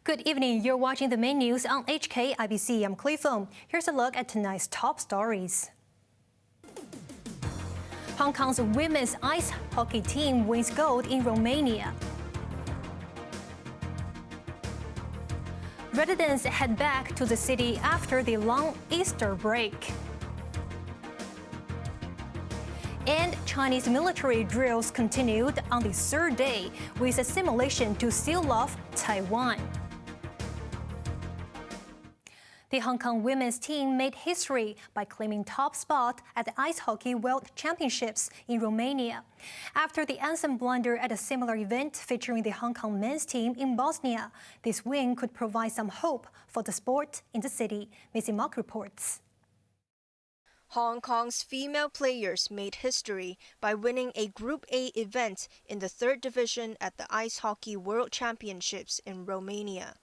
Good evening. You're watching the main news on HKIBC. I'm Chloe Feng. Here's a look at tonight's top stories. Hong Kong's women's ice hockey team wins gold in Romania. Residents head back to the city after the long Easter break. And Chinese military drills continued on the third day with a simulation to seal off Taiwan. The Hong Kong women's team made history by claiming top spot at the Ice Hockey World Championships in Romania. After the anthem blunder at a similar event featuring the Hong Kong men's team in Bosnia, this win could provide some hope for the sport in the city, Missy Mock reports. Hong Kong's female players made history by winning a Group A event in the third division at the Ice Hockey World Championships in Romania.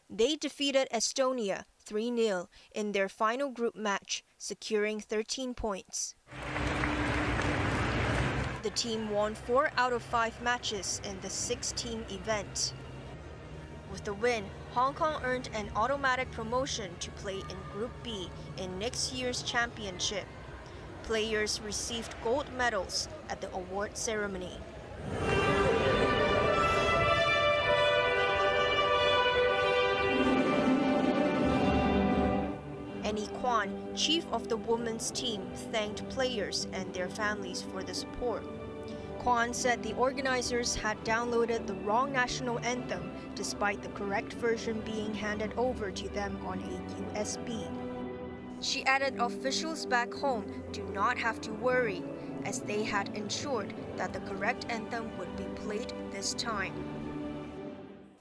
They defeated Estonia 3-0 in their final group match, securing 13 points. The team won 4 out of 5 matches in the 6-team event. With the win, Hong Kong earned an automatic promotion to play in Group B in next year's championship. Players received gold medals at the award ceremony. Annie Kwan, chief of the women's team, thanked players and their families for the support. Kwan said the organizers had downloaded the wrong national anthem despite the correct version being handed over to them on a USB. She added officials back home do not have to worry, as they had ensured that the correct anthem would be played this time.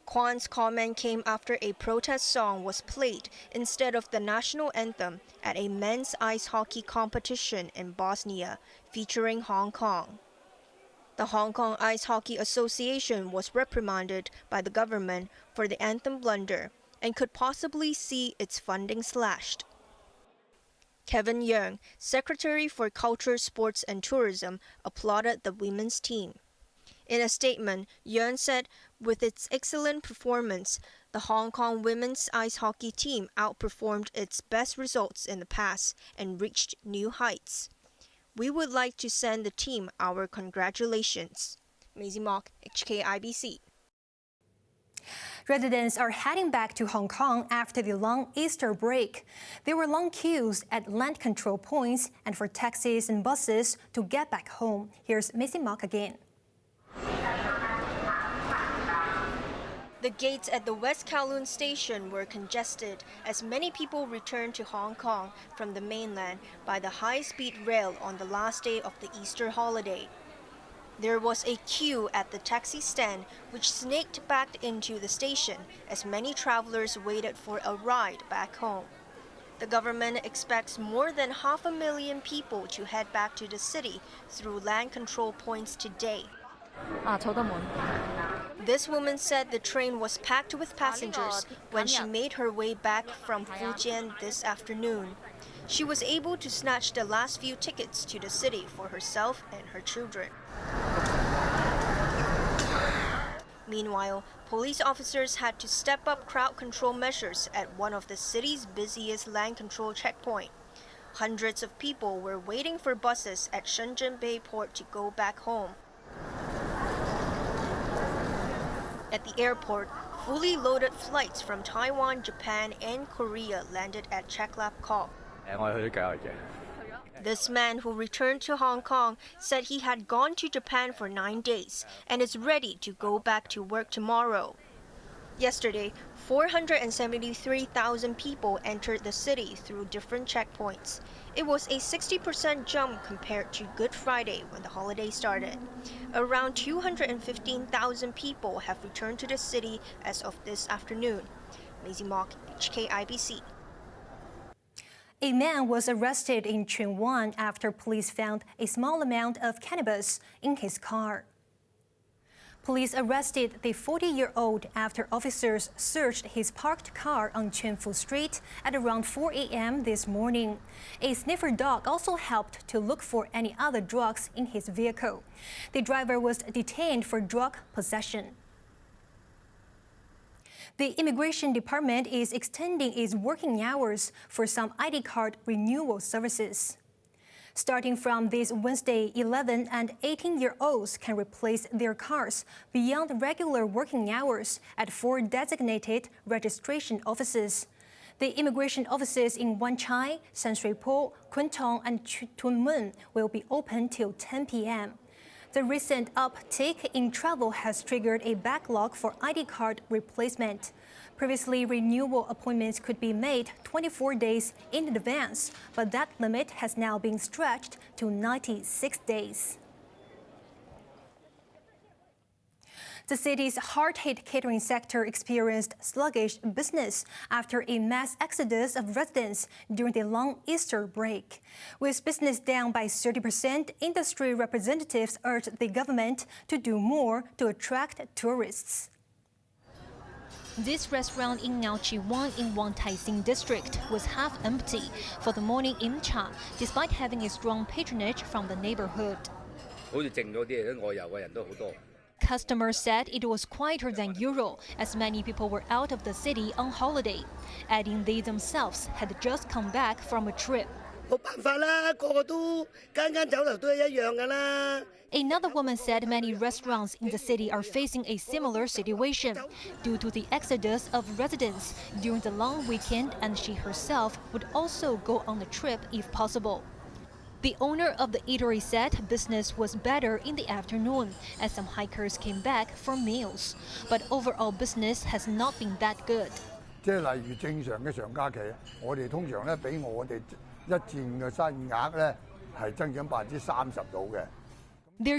Kwan's comment came after a protest song was played instead of the national anthem at a men's ice hockey competition in Bosnia featuring Hong Kong. The Hong Kong Ice Hockey Association was reprimanded by the government for the anthem blunder and could possibly see its funding slashed. Kevin Yeung, Secretary for Culture, Sports and Tourism, applauded the women's team. In a statement, Yeung said, with its excellent performance, the Hong Kong women's ice hockey team outperformed its best results in the past and reached new heights. We would like to send the team our congratulations. Maisie Mock, HKIBC. Residents are heading back to Hong Kong after the long Easter break. There were long queues at land control points and for taxis and buses to get back home. Here's Missy Mock again. The gates at the West Kowloon station were congested as many people returned to Hong Kong from the mainland by the high-speed rail on the last day of the Easter holiday. There was a queue at the taxi stand which snaked back into the station as many travelers waited for a ride back home. The government expects more than 500,000 people to head back to the city through land control points today. This woman said the train was packed with passengers when she made her way back from Fujian this afternoon. She was able to snatch the last few tickets to the city for herself and her children. Meanwhile, police officers had to step up crowd control measures at one of the city's busiest land control checkpoints. Hundreds of people were waiting for buses at Shenzhen Bay Port to go back home. At the airport, fully loaded flights from Taiwan, Japan, and Korea landed at Chaklap Kok. This man who returned to Hong Kong said he had gone to Japan for 9 days and is ready to go back to work tomorrow. Yesterday, 473,000 people entered the city through different checkpoints. It was a 60% jump compared to Good Friday when the holiday started. Around 215,000 people have returned to the city as of this afternoon. Maisie Mock, HKIBC. A man was arrested in Chai Wan after police found a small amount of cannabis in his car. Police arrested the 40-year-old after officers searched his parked car on Chuen Fu Street at around 4 a.m. this morning. A sniffer dog also helped to look for any other drugs in his vehicle. The driver was detained for drug possession. The Immigration Department is extending its working hours for some ID card renewal services. Starting from this Wednesday, 11 and 18-year-olds can replace their cars beyond regular working hours at 4 designated registration offices. The immigration offices in Wan Chai, San Shui Po, Kwun Tong, and Tuen Mun will be open till 10 p.m. The recent uptick in travel has triggered a backlog for ID card replacement. Previously, renewal appointments could be made 24 days in advance, but that limit has now been stretched to 96 days. The city's hard-hit catering sector experienced sluggish business after a mass exodus of residents during the long Easter break. With business down by 30%, industry representatives urged the government to do more to attract tourists. This restaurant in Chai Wan in Wang Tai Sing district was half empty for the morning imcha, despite having a strong patronage from the neighborhood. Customers said it was quieter than usual, as many people were out of the city on holiday, adding they themselves had just come back from a trip. Another woman said many restaurants in the city are facing a similar situation due to the exodus of residents during the long weekend, and she herself would also go on the trip if possible. The owner of the eatery said business was better in the afternoon as some hikers came back for meals, but overall business has not been that good. There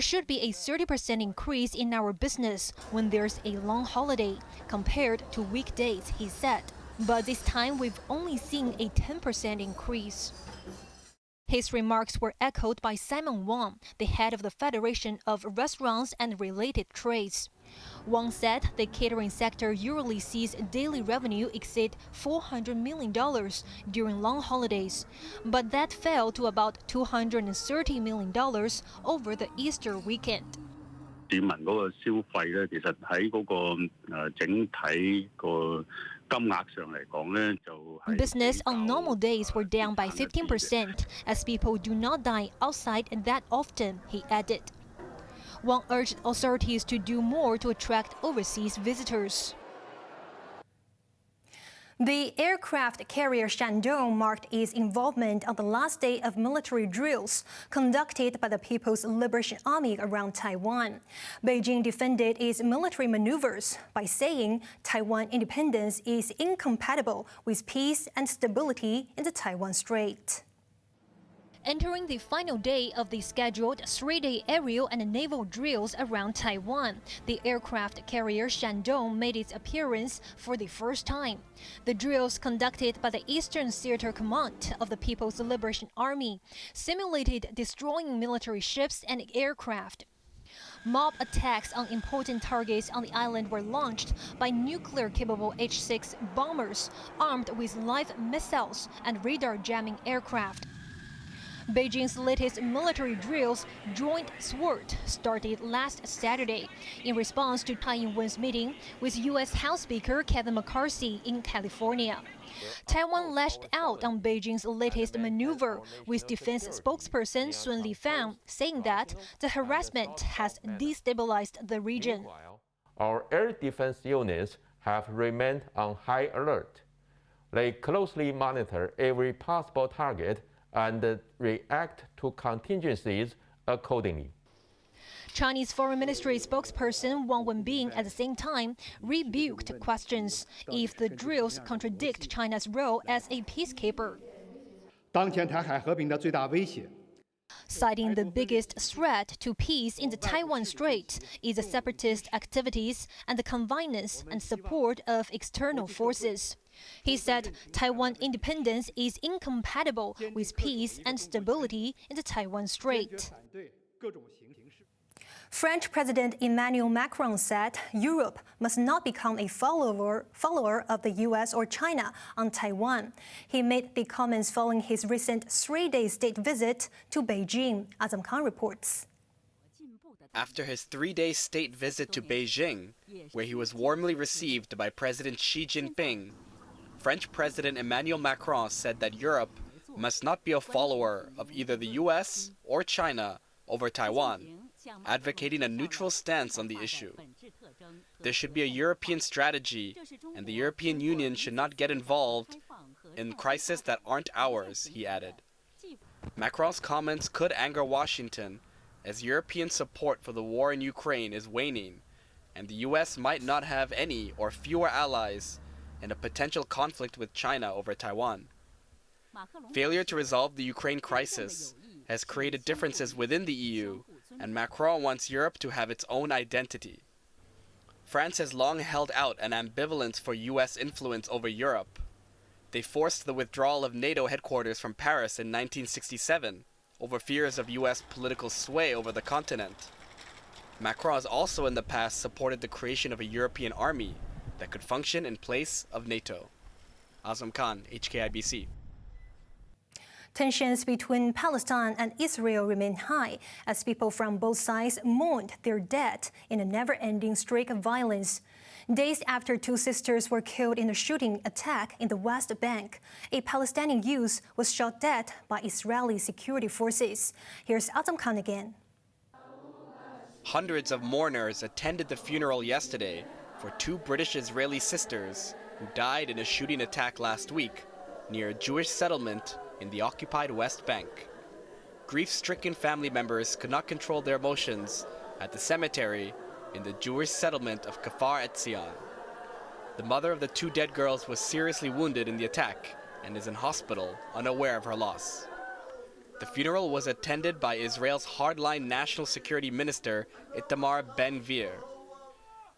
should be a 30% increase in our business when there's a long holiday compared to weekdays, he said. But this time we've only seen a 10% increase. His remarks were echoed by Simon Wang, the head of the Federation of Restaurants and Related Trades. Wang said the catering sector usually sees daily revenue exceed $400 million during long holidays, but that fell to about $230 million over the Easter weekend. Business on normal days were down by 15% as people do not dine outside that often, he added. Wang urged authorities to do more to attract overseas visitors. The aircraft carrier Shandong marked its involvement on the last day of military drills conducted by the People's Liberation Army around Taiwan. Beijing defended its military maneuvers by saying Taiwan independence is incompatible with peace and stability in the Taiwan Strait. Entering the final day of the scheduled 3-day aerial and naval drills around Taiwan, the aircraft carrier Shandong made its appearance for the first time. The drills conducted by the Eastern Theater Command of the People's Liberation Army simulated destroying military ships and aircraft. Mob attacks on important targets on the island were launched by nuclear-capable H-6 bombers armed with live missiles and radar jamming aircraft. Beijing's latest military drills, Joint Sword, started last Saturday in response to Tsai Ing-wen's meeting with U.S. House Speaker Kevin McCarthy in California. Taiwan lashed out on Beijing's latest maneuver, with defense spokesperson Sun Lifang saying that the harassment has destabilized the region. Our air defense units have remained on high alert. They closely monitor every possible target and react to contingencies accordingly. Chinese Foreign Ministry spokesperson Wang Wenbin at the same time rebuked questions if the drills contradict China's role as a peacekeeper. Citing the biggest threat to peace in the Taiwan Strait is the separatist activities and the connivance and support of external forces. He said Taiwan independence is incompatible with peace and stability in the Taiwan Strait. French President Emmanuel Macron said Europe must not become a follower of the US or China on Taiwan. He made the comments following his recent 3-day state visit to Beijing. Azam Khan reports. after his 3-day state visit to Beijing, where he was warmly received by President Xi Jinping. French President Emmanuel Macron said that Europe must not be a follower of either the US or China over Taiwan, advocating a neutral stance on the issue. There should be a European strategy, and the European Union should not get involved in crises that aren't ours, he added. Macron's comments could anger Washington, as European support for the war in Ukraine is waning, and the US might not have any or fewer allies in a potential conflict with China over Taiwan. Failure to resolve the Ukraine crisis has created differences within the EU, and Macron wants Europe to have its own identity. France has long held out an ambivalence for US influence over Europe. They forced the withdrawal of NATO headquarters from Paris in 1967 over fears of US political sway over the continent. Macron has also in the past supported the creation of a European army that could function in place of NATO. Azam Khan, HKIBC. Tensions between Palestine and Israel remain high as people from both sides mourned their dead in a never-ending streak of violence. Days after two sisters were killed in a shooting attack in the West Bank, a Palestinian youth was shot dead by Israeli security forces. Here's Azam Khan again. Hundreds of mourners attended the funeral yesterday for two British-Israeli sisters who died in a shooting attack last week near a Jewish settlement in the occupied West Bank. Grief-stricken family members could not control their emotions at the cemetery in the Jewish settlement of Kfar Etzion. The mother of the two dead girls was seriously wounded in the attack and is in hospital, unaware of her loss. The funeral was attended by Israel's hardline National Security Minister Itamar Ben-Gvir.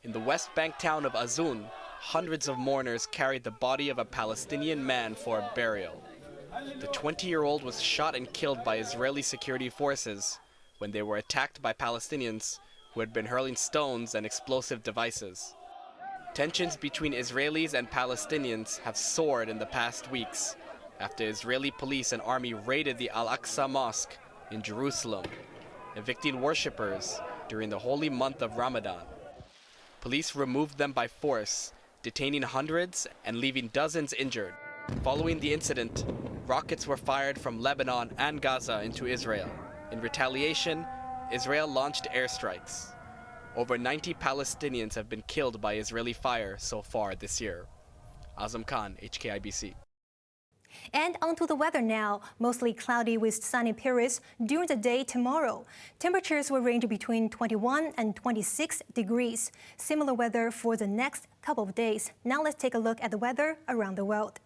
In the West Bank town of Azun, hundreds of mourners carried the body of a Palestinian man for a burial. The 20-year-old was shot and killed by Israeli security forces when they were attacked by Palestinians who had been hurling stones and explosive devices. Tensions between Israelis and Palestinians have soared in the past weeks after Israeli police and army raided the Al-Aqsa Mosque in Jerusalem, evicting worshippers during the holy month of Ramadan. Police removed them by force, detaining hundreds and leaving dozens injured. Following the incident, rockets were fired from Lebanon and Gaza into Israel. In retaliation, Israel launched airstrikes. Over 90 Palestinians have been killed by Israeli fire so far this year. Azam Khan, HKIBC. And onto the weather now. Mostly cloudy with sunny periods during the day tomorrow. Temperatures will range between 21 and 26 degrees. Similar weather for the next couple of days. Now let's take a look at the weather around the world.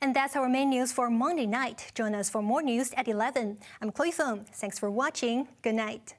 And that's our main news for Monday night. Join us for more news at 11. I'm Chloe Feng. Thanks for watching. Good night.